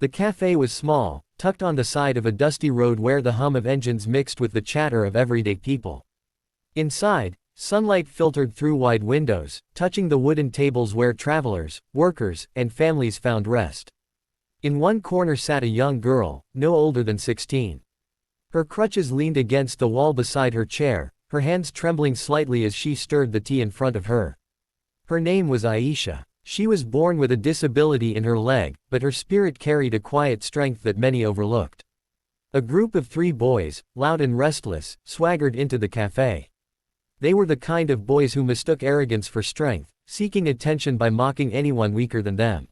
The cafe was small, tucked on the side of a dusty road where the hum of engines mixed with the chatter of everyday people. Inside, sunlight filtered through wide windows, touching the wooden tables where travelers, workers, and families found rest. In one corner sat a young girl, no older than 16. Her crutches leaned against the wall beside her chair, her hands trembling slightly as she stirred the tea in front of her. Her name was Aisha. She was born with a disability in her leg, but her spirit carried a quiet strength that many overlooked. A group of 3 boys, loud and restless, swaggered into the cafe. They were the kind of boys who mistook arrogance for strength, seeking attention by mocking anyone weaker than them.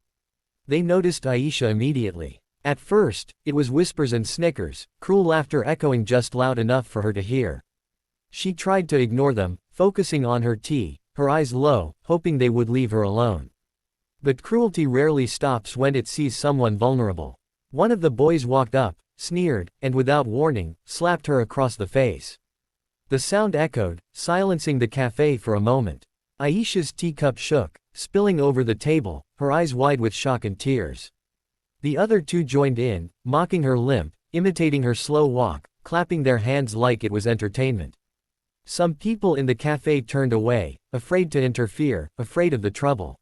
They noticed Aisha immediately. At first, it was whispers and snickers, cruel laughter echoing just loud enough for her to hear. She tried to ignore them, focusing on her tea, her eyes low, hoping they would leave her alone. But cruelty rarely stops when it sees someone vulnerable. One of the boys walked up, sneered, and without warning, slapped her across the face. The sound echoed, silencing the cafe for a moment. Aisha's teacup shook, spilling over the table, her eyes wide with shock and tears. The other 2 joined in, mocking her limp, imitating her slow walk, clapping their hands like it was entertainment. Some people in the cafe turned away, afraid to interfere, afraid of the trouble.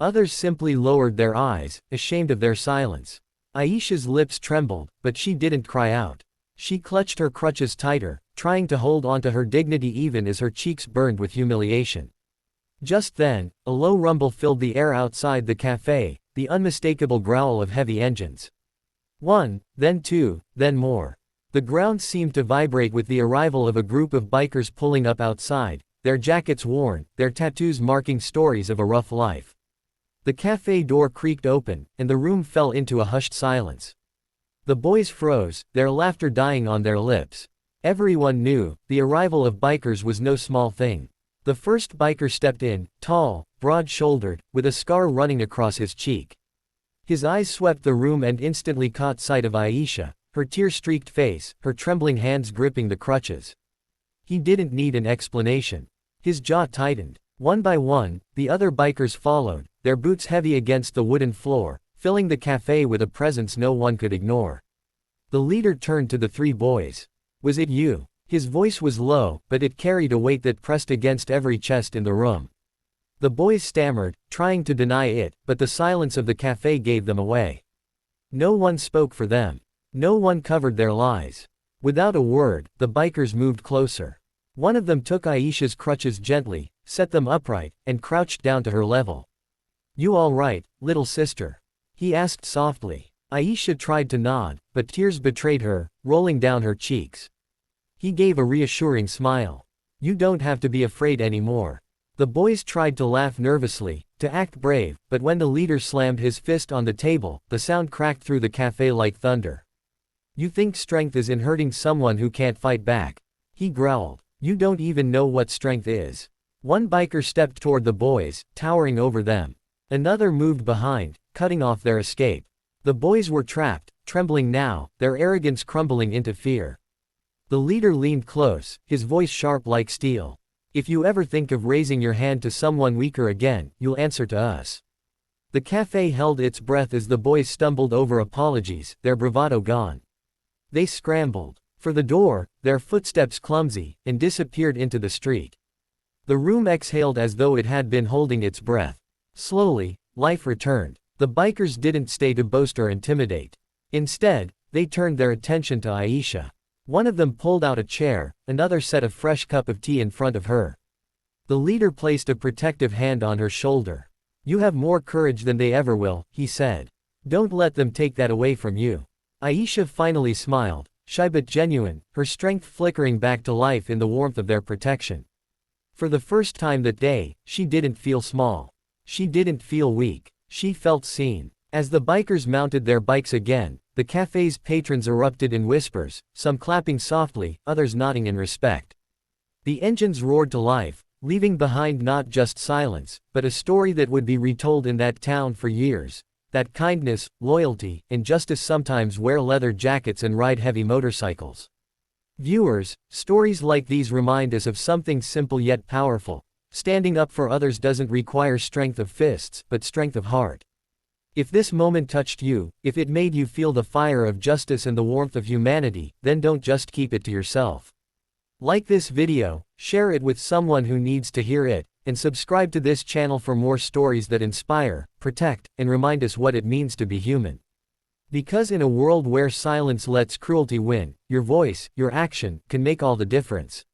Others simply lowered their eyes, ashamed of their silence. Aisha's lips trembled, but she didn't cry out. She clutched her crutches tighter, trying to hold onto her dignity even as her cheeks burned with humiliation. Just then, a low rumble filled the air outside the cafe, the unmistakable growl of heavy engines. 1, then 2, then more. The ground seemed to vibrate with the arrival of a group of bikers pulling up outside, their jackets worn, their tattoos marking stories of a rough life. The cafe door creaked open, and the room fell into a hushed silence. The boys froze, their laughter dying on their lips. Everyone knew, the arrival of bikers was no small thing. The first biker stepped in, tall, broad-shouldered, with a scar running across his cheek. His eyes swept the room and instantly caught sight of Aisha, her tear-streaked face, her trembling hands gripping the crutches. He didn't need an explanation. His jaw tightened. One by one, the other bikers followed, their boots heavy against the wooden floor, filling the cafe with a presence no one could ignore. The leader turned to the 3 boys. "Was it you?" His voice was low, but it carried a weight that pressed against every chest in the room. The boys stammered, trying to deny it, but the silence of the cafe gave them away. No one spoke for them. No one covered their lies. Without a word, the bikers moved closer. One of them took Aisha's crutches gently, set them upright, and crouched down to her level. "You all right, little sister?" he asked softly. Aisha tried to nod, but tears betrayed her, rolling down her cheeks. He gave a reassuring smile. "You don't have to be afraid anymore." The boys tried to laugh nervously, to act brave, but when the leader slammed his fist on the table, the sound cracked through the cafe like thunder. "You think strength is in hurting someone who can't fight back?" he growled. "You don't even know what strength is." One biker stepped toward the boys, towering over them. Another moved behind, cutting off their escape. The boys were trapped, trembling now, their arrogance crumbling into fear. The leader leaned close, his voice sharp like steel. "If you ever think of raising your hand to someone weaker again, you'll answer to us." The cafe held its breath as the boys stumbled over apologies, their bravado gone. They scrambled for the door, their footsteps clumsy, and disappeared into the street. The room exhaled as though it had been holding its breath. Slowly, life returned. The bikers didn't stay to boast or intimidate. Instead, they turned their attention to Aisha. One of them pulled out a chair, another set a fresh cup of tea in front of her. The leader placed a protective hand on her shoulder. "You have more courage than they ever will," he said. "Don't let them take that away from you." Aisha finally smiled, shy but genuine, her strength flickering back to life in the warmth of their protection. For the first time that day, she didn't feel small. She didn't feel weak. She felt seen. As the bikers mounted their bikes again, the cafe's patrons erupted in whispers, some clapping softly, others nodding in respect. The engines roared to life, leaving behind not just silence, but a story that would be retold in that town for years, that kindness, loyalty, and justice sometimes wear leather jackets and ride heavy motorcycles. Viewers, stories like these remind us of something simple yet powerful. Standing up for others doesn't require strength of fists, but strength of heart. If this moment touched you, if it made you feel the fire of justice and the warmth of humanity, then don't just keep it to yourself. Like this video, share it with someone who needs to hear it, and subscribe to this channel for more stories that inspire, protect, and remind us what it means to be human. Because in a world where silence lets cruelty win, your voice, your action, can make all the difference.